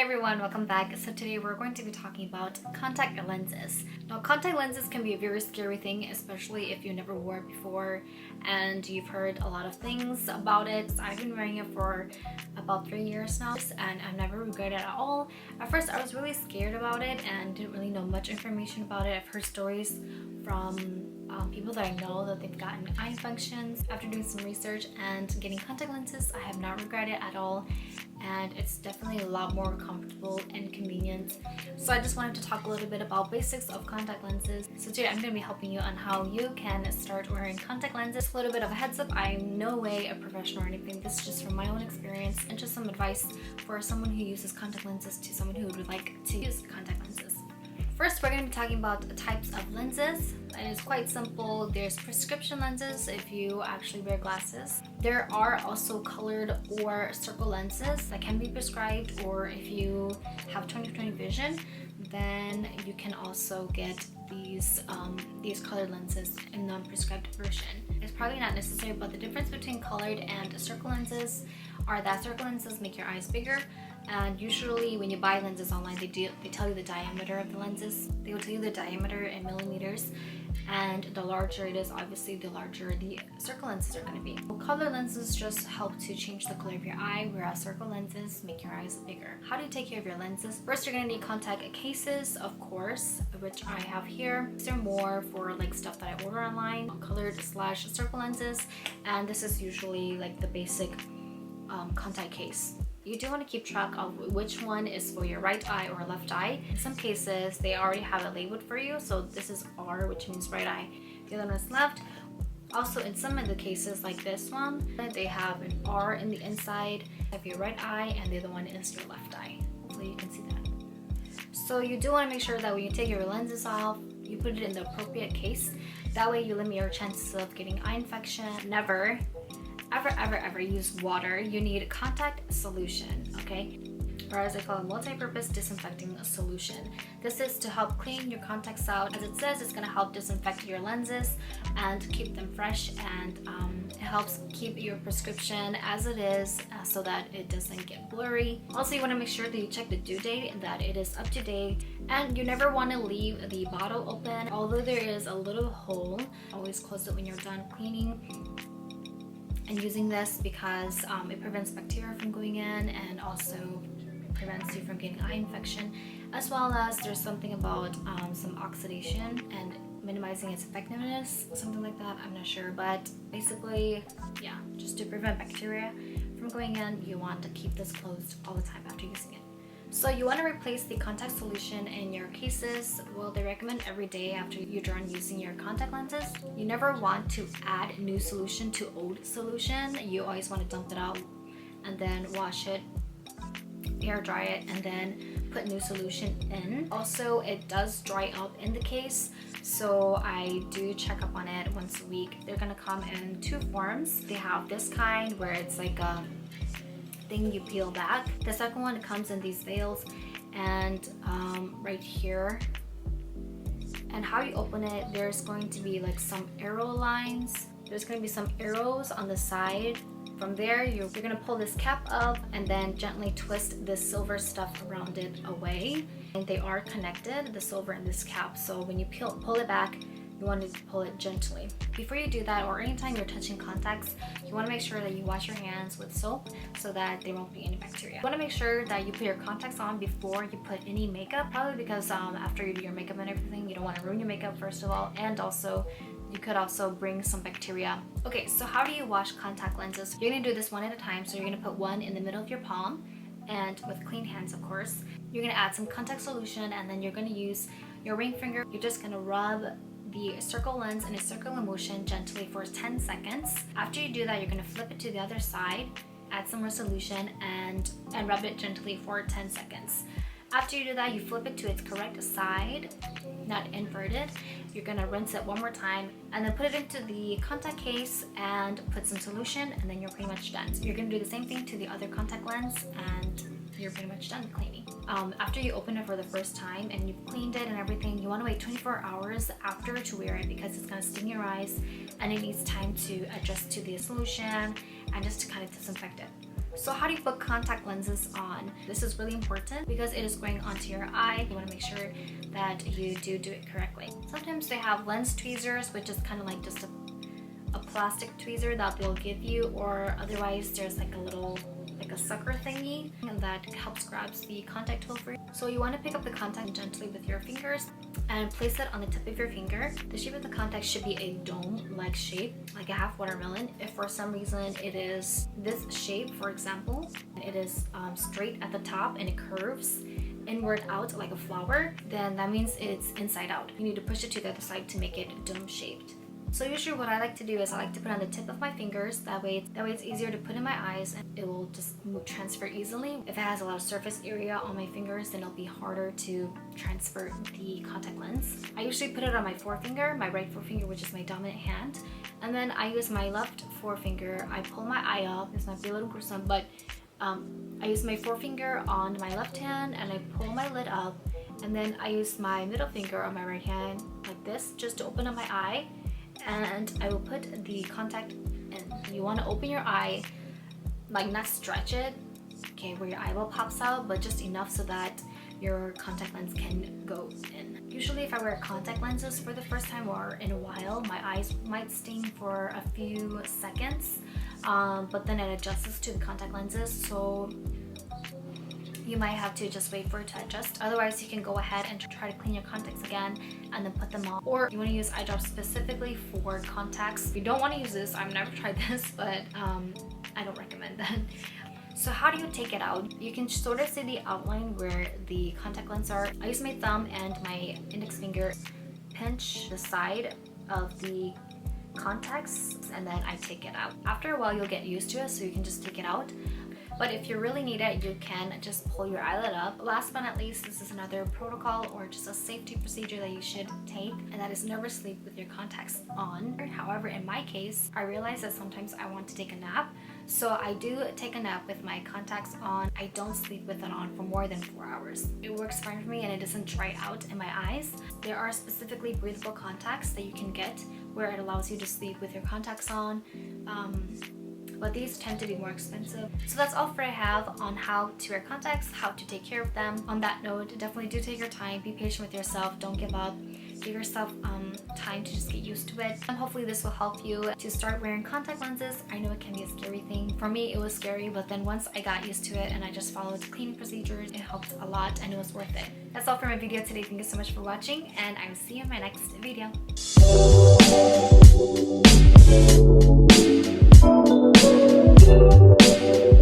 Hey everyone, welcome back. So today we're going to be talking about contact lenses. Now contact lenses can be a very scary thing, especially if you never wore it before and you've heard a lot of things about it. I've been wearing it for about 3 years now and I've never regretted it at all. At first I was really scared about it and didn't really know much information about it. I've heard stories from people that I know that they've gotten eye infections after doing some research, and getting contact lenses I have not regretted at all, and it's definitely a lot more comfortable and convenient. So I just wanted to talk a little bit about basics of contact lenses. So today I'm going to be helping you on how you can start wearing contact lenses. A little bit of a heads up, I'm no way a professional or anything. This is just from my own experience and just some advice for someone who uses contact lenses to someone who would like to use contact lenses. First, we're going to be talking about the types of lenses. And it's quite simple. There's prescription lenses if you actually wear glasses. There are also colored or circle lenses that can be prescribed, or if you have 20/20 vision, then you can also get these colored lenses in non-prescribed version. It's probably not necessary, but the difference between colored and circle lenses are that circle lenses make your eyes bigger, and usually when you buy lenses online, they tell you the diameter of the lenses. They will tell you the diameter in millimeters, and the larger it is, obviously the larger the circle lenses are going to be. Color lenses just help to change the color of your eye, whereas circle lenses make your eyes bigger. How do you take care of your lenses? First, you're going to need contact cases, of course, which I have here. These are more for like stuff that I order online, colored/circle lenses, and this is usually like the basic contact case. You do want to keep track of which one is for your right eye or left eye. In some cases, they already have it labeled for you. So this is R, which means right eye. The other one is left. Also, in some of the cases, like this one, they have an R in the inside of your right eye, and the other one is your left eye. Hopefully you can see that. So you do want to make sure that when you take your lenses off, you put it in the appropriate case. That way you limit your chances of getting eye infection. Never ever use water. You need contact solution, okay? Or as I call it, multi-purpose disinfecting solution. This is to help clean your contacts out. As it says, it's going to help disinfect your lenses and keep them fresh, and it helps keep your prescription as it is so that it doesn't get blurry. Also, you want to make sure that you check the due date and that it is up to date, and you never want to leave the bottle open. Although there is a little hole, always close it when you're done cleaning and using this, because it prevents bacteria from going in and also prevents you from getting eye infection, as well as there's something about some oxidation and minimizing its effectiveness, something like that. I'm not sure, but basically, yeah, just to prevent bacteria from going in, you want to keep this closed all the time after using it. So you want to replace the contact solution in your cases. Well, they recommend every day after you're done using your contact lenses. You never want to add new solution to old solution. You always want to dump it out and then wash it, air dry it, and then put new solution in. Also, it does dry up in the case, so I do check up on it once a week. They're gonna come in two forms. They have this kind where it's like a thing you peel back. The second one comes in these veils, and right here. And how you open it, there's going to be like some arrow lines. There's going to be some arrows on the side. From there, you're going to pull this cap up and then gently twist this silver stuff around it away. And they are connected, the silver and this cap. So when you pull it back, you want to pull it gently. Before you do that, or anytime you're touching contacts, you want to make sure that you wash your hands with soap so that there won't be any bacteria. You want to make sure that you put your contacts on before you put any makeup, probably because after you do your makeup and everything, you don't want to ruin your makeup first of all, and also you could also bring some bacteria. Okay, so how do you wash contact lenses? You're going to do this one at a time. So you're going to put one in the middle of your palm, and with clean hands, of course. You're going to add some contact solution, and then you're going to use your ring finger. You're just going to rub the circle lens in a circular motion gently for 10 seconds. After you do that, you're going to flip it to the other side, add some more solution, and rub it gently for 10 seconds. After you do that, you flip it to its correct side, not inverted. You're going to rinse it one more time and then put it into the contact case and put some solution, and then you're pretty much done. So you're going to do the same thing to the other contact lens, and you're pretty much done cleaning. After you open it for the first time and you've cleaned it and everything, you want to wait 24 hours after to wear it, because it's going to sting your eyes and it needs time to adjust to the solution and just to kind of disinfect it. So how do you put contact lenses on? This is really important because it is going onto your eye. You want to make sure that you do it correctly. Sometimes they have lens tweezers, which is kind of like just a plastic tweezer that they'll give you, or otherwise there's like a sucker thingy that helps grab the contact tool for you. So you want to pick up the contact gently with your fingers and place it on the tip of your finger. The shape of the contact should be a dome-like shape, like a half watermelon. If for some reason it is this shape, for example, it is straight at the top and it curves inward out like a flower, then that means it's inside out. You need to push it to the other side to make it dome-shaped. So usually what I like to do is I like to put on the tip of my fingers. That way it's easier to put in my eyes and it will just transfer easily. If it has a lot of surface area on my fingers, then it'll be harder to transfer the contact lens. I usually put it on my forefinger, my right forefinger, which is my dominant hand. And then I use my left forefinger. I pull my eye up. This might be a little gruesome, but I use my forefinger on my left hand and I pull my lid up. And then I use my middle finger on my right hand like this just to open up my eye. And I will put the contact in. You want to open your eye, like not stretch it, okay, where your eyeball pops out, but just enough so that your contact lens can go in. Usually if I wear contact lenses for the first time or in a while, my eyes might sting for a few seconds, but then it adjusts to the contact lenses, so you might have to just wait for it to adjust. Otherwise, you can go ahead and try to clean your contacts again and then put them on. Or you want to use eye drops specifically for contacts. If you don't want to use this, I've never tried this, but I don't recommend that. So how do you take it out? You can sort of see the outline where the contact lenses are. I use my thumb and my index finger, pinch the side of the contacts, and then I take it out. After a while, you'll get used to it, so you can just take it out. But if you really need it, you can just pull your eyelid up. Last but not least, this is another protocol or just a safety procedure that you should take, and that is never sleep with your contacts on. However, in my case, I realize that sometimes I want to take a nap, so I do take a nap with my contacts on. I don't sleep with it on for more than 4 hours. It works fine for me and it doesn't dry out in my eyes. There are specifically breathable contacts that you can get where it allows you to sleep with your contacts on. But these tend to be more expensive. So that's all for I have on how to wear contacts, how to take care of them. On that note, definitely do take your time, be patient with yourself, don't give up. Give yourself time to just get used to it. And hopefully this will help you to start wearing contact lenses. I know it can be a scary thing. For me, it was scary, but then once I got used to it and I just followed the cleaning procedures, it helped a lot and it was worth it. That's all for my video today. Thank you so much for watching, and I will see you in my next video. Thank you.